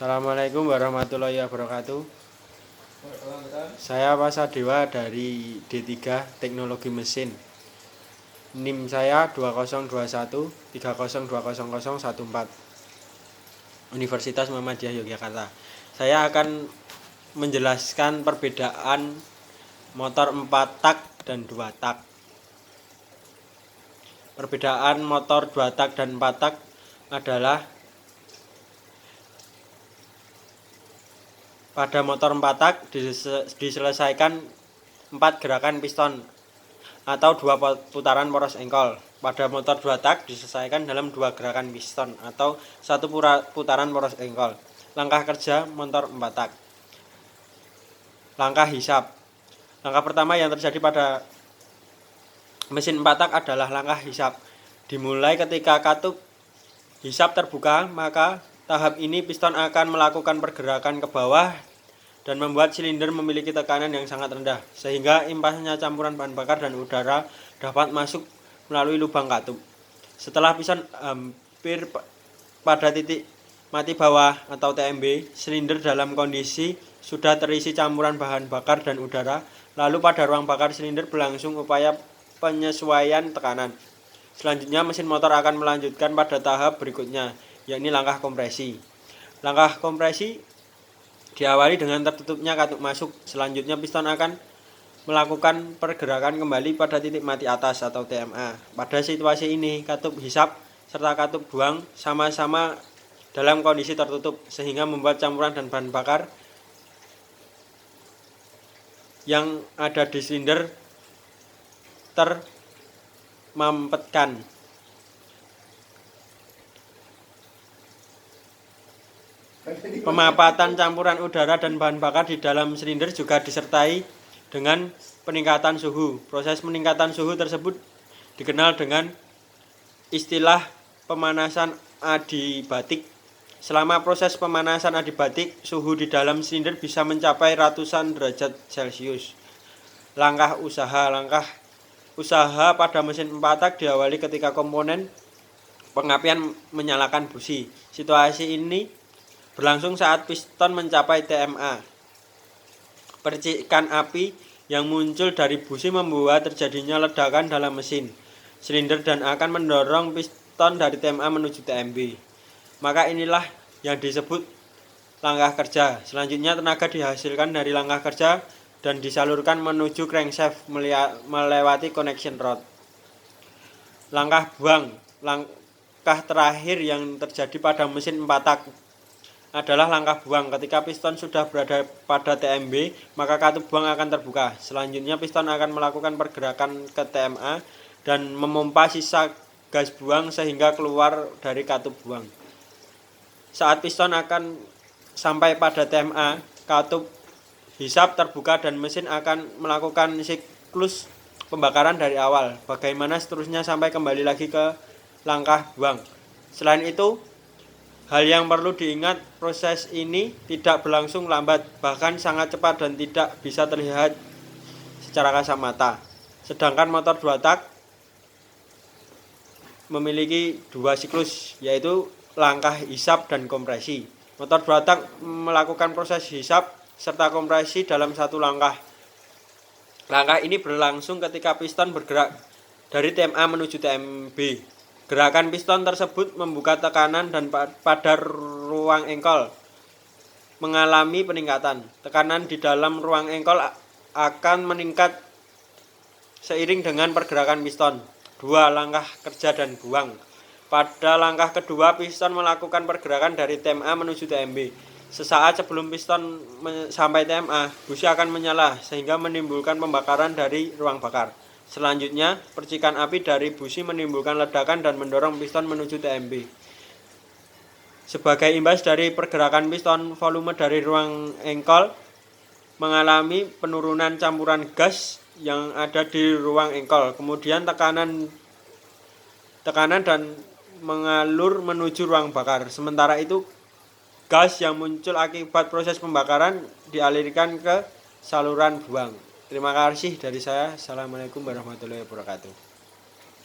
Assalamualaikum warahmatullahi wabarakatuh. Saya Wasadewa dari D3 Teknologi Mesin. NIM saya 2021 30200014, Universitas Muhammadiyah Yogyakarta. Saya akan menjelaskan perbedaan motor 4 tak dan 2 tak. Perbedaan motor 2 tak dan 4 tak adalah pada motor 4 tak diselesaikan 4 gerakan piston atau 2 putaran poros engkol. Pada motor 2 tak diselesaikan dalam 2 gerakan piston atau 1 putaran poros engkol. Langkah kerja motor 4 tak. Langkah hisap. Langkah pertama yang terjadi pada mesin 4 tak adalah langkah hisap. Dimulai ketika katup hisap terbuka, maka tahap ini piston akan melakukan pergerakan ke bawah dan membuat silinder memiliki tekanan yang sangat rendah, sehingga impasnya campuran bahan bakar dan udara dapat masuk melalui lubang katup. Setelah piston hampir pada titik mati bawah atau TMB, silinder dalam kondisi sudah terisi campuran bahan bakar dan udara. Lalu pada ruang bakar silinder berlangsung upaya penyesuaian tekanan. Selanjutnya mesin motor akan melanjutkan pada tahap berikutnya, yakni langkah kompresi. Langkah kompresi diawali dengan tertutupnya katup masuk. Selanjutnya piston akan melakukan pergerakan kembali pada titik mati atas atau TMA. Pada situasi ini, katup hisap serta katup buang sama-sama dalam kondisi tertutup, sehingga membuat campuran dan bahan bakar yang ada di silinder termampetkan. Pemapatan campuran udara dan bahan bakar di dalam silinder juga disertai dengan peningkatan suhu. Proses peningkatan suhu tersebut dikenal dengan istilah pemanasan adiabatik. Selama proses pemanasan adiabatik, suhu di dalam silinder bisa mencapai ratusan derajat Celcius. Langkah usaha. Langkah usaha pada mesin 4 tak diawali ketika komponen pengapian menyalakan busi. Situasi ini berlangsung saat piston mencapai TMA. Percikan api yang muncul dari busi membuat terjadinya ledakan dalam mesin silinder dan akan mendorong piston dari TMA menuju TMB. Maka inilah yang disebut langkah kerja. Selanjutnya tenaga dihasilkan dari langkah kerja dan disalurkan menuju crankshaft melewati connection rod. Langkah buang. Langkah terakhir yang terjadi pada mesin 4 tak adalah langkah buang. Ketika piston sudah berada pada TMB, maka katup buang akan terbuka. Selanjutnya piston akan melakukan pergerakan ke TMA dan memompa sisa gas buang sehingga keluar dari katup buang. Saat piston akan sampai pada TMA, katup hisap terbuka dan mesin akan melakukan siklus pembakaran dari awal. Bagaimana seterusnya sampai kembali lagi ke langkah buang. Selain itu, hal yang perlu diingat, proses ini tidak berlangsung lambat, bahkan sangat cepat dan tidak bisa terlihat secara kasat mata. Sedangkan motor 2 tak memiliki 2 siklus, yaitu langkah hisap dan kompresi. Motor 2 tak melakukan proses hisap serta kompresi dalam satu langkah. Langkah ini berlangsung ketika piston bergerak dari TMA menuju TMB. Gerakan piston tersebut membuka tekanan dan pada ruang engkol mengalami peningkatan. Tekanan di dalam ruang engkol akan meningkat seiring dengan pergerakan piston. 2. Langkah kerja dan buang. Pada langkah kedua, piston melakukan pergerakan dari TMA menuju TMB. Sesaat sebelum piston sampai TMA, busi akan menyala sehingga menimbulkan pembakaran dari ruang bakar. Selanjutnya, percikan api dari busi menimbulkan ledakan dan mendorong piston menuju TMB. Sebagai imbas dari pergerakan piston, volume dari ruang engkol mengalami penurunan campuran gas yang ada di ruang engkol. Kemudian tekanan dan mengalur menuju ruang bakar. Sementara itu, gas yang muncul akibat proses pembakaran dialirkan ke saluran buang. Terima kasih dari saya. Assalamualaikum warahmatullahi wabarakatuh.